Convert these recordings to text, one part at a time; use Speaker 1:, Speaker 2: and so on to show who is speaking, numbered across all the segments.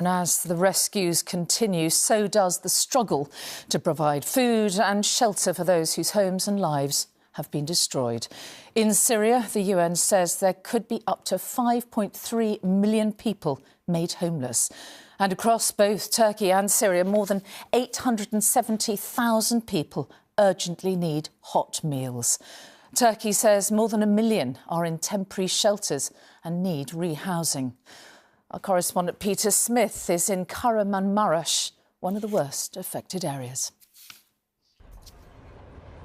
Speaker 1: And as the rescues continue, so does the struggle to provide food and shelter for those whose homes and lives have been destroyed. In Syria, the UN says there could be up to 5.3 million people made homeless. And across both Turkey and Syria, more than 870,000 people urgently need hot meals. Turkey says more than 1 million are in temporary shelters and need rehousing. Our correspondent Peter Smith is in Kahramanmaraş, one of the worst affected areas.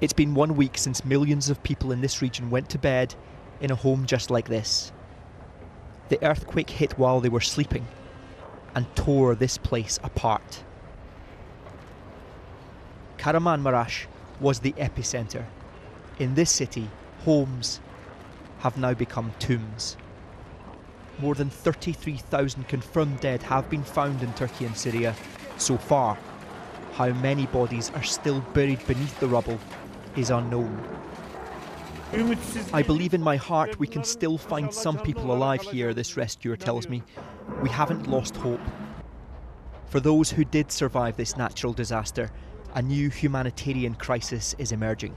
Speaker 2: It's been 1 week since millions of people in this region went to bed in a home just like this. The earthquake hit while they were sleeping and tore this place apart. Kahramanmaraş was the epicentre. In this city, homes have now become tombs. More than 33,000 confirmed dead have been found in Turkey and Syria so far. How many bodies are still buried beneath the rubble is unknown. I believe in my heart we can still find some people alive here, this rescuer tells me. We haven't lost hope. For those who did survive this natural disaster, a new humanitarian crisis is emerging.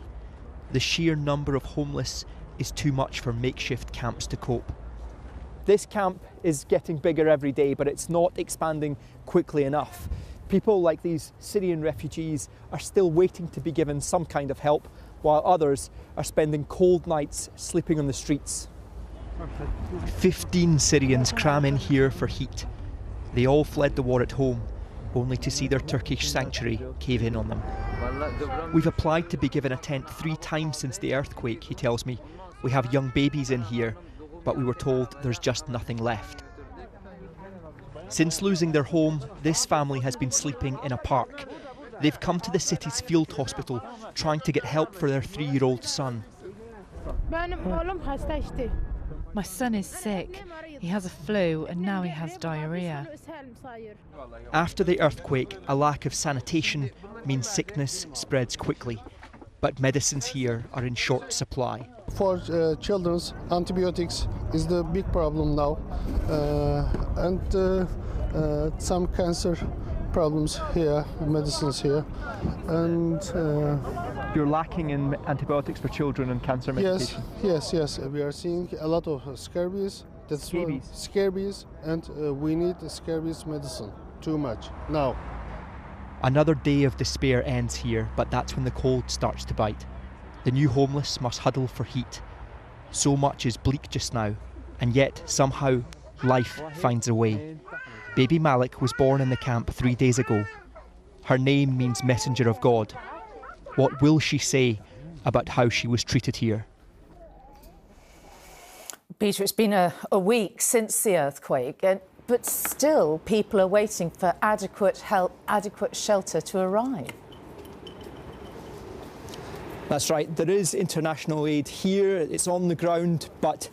Speaker 2: The sheer number of homeless is too much for makeshift camps to cope. This camp is getting bigger every day, but it's not expanding quickly enough. People like these Syrian refugees are still waiting to be given some kind of help, while others are spending cold nights sleeping on the streets. 15 Syrians cram in here for heat. They all fled the war at home, only to see their Turkish sanctuary cave in on them. We've applied to be given a tent 3 times since the earthquake, he tells me. We have young babies in here, but we were told there's just nothing left. Since losing their home, this family has been sleeping in a park. They've come to the city's field hospital trying to get help for their 3-year-old son.
Speaker 3: My son is sick. He has a flu and now he has diarrhoea.
Speaker 2: After the earthquake, a lack of sanitation means sickness spreads quickly. But medicines here are in short supply.
Speaker 4: For children, antibiotics is the big problem now, and some cancer problems here, medicines here, and
Speaker 2: you're lacking in antibiotics for children and cancer medication.
Speaker 4: Yes. We are seeing a lot of scabies. Scabies, and we need scabies medicine too much now.
Speaker 2: Another day of despair ends here, but that's when the cold starts to bite. The new homeless must huddle for heat. So much is bleak just now, and yet somehow life finds a way. Baby Malik was born in the camp 3 days ago. Her name means messenger of God. What will she say about how she was treated here?
Speaker 1: Peter, it's been a week since the earthquake, but still people are waiting for adequate help, adequate shelter to arrive.
Speaker 2: That's right, there is international aid here, it's on the ground, but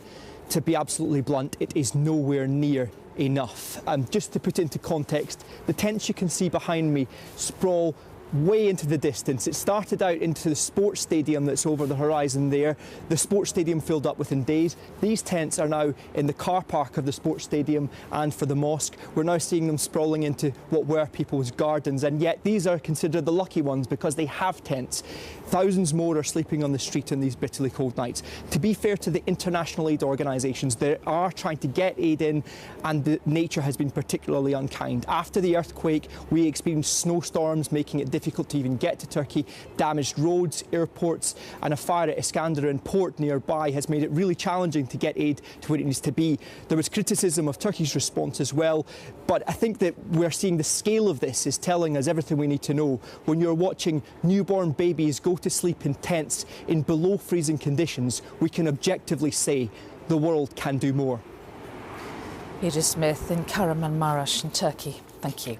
Speaker 2: to be absolutely blunt, it is nowhere near enough. Just to put it into context, the tents you can see behind me sprawl way into the distance. It started out into the sports stadium that's over the horizon there. The sports stadium filled up within days. These tents are now in the car park of the sports stadium and for the mosque. We're now seeing them sprawling into what were people's gardens, and yet these are considered the lucky ones because they have tents. Thousands more are sleeping on the street in these bitterly cold nights. To be fair to the international aid organisations, they are trying to get aid in, and the nature has been particularly unkind. After the earthquake, we experienced snowstorms making it difficult to even get to Turkey, damaged roads, airports, and a fire at Iskenderun port nearby has made it really challenging to get aid to where it needs to be. There was criticism of Turkey's response as well, but I think that we're seeing the scale of this is telling us everything we need to know. When you're watching newborn babies go to sleep in tents in below freezing conditions, we can objectively say the world can do more.
Speaker 1: Peter Smith in Kahramanmaraş in Turkey. Thank you.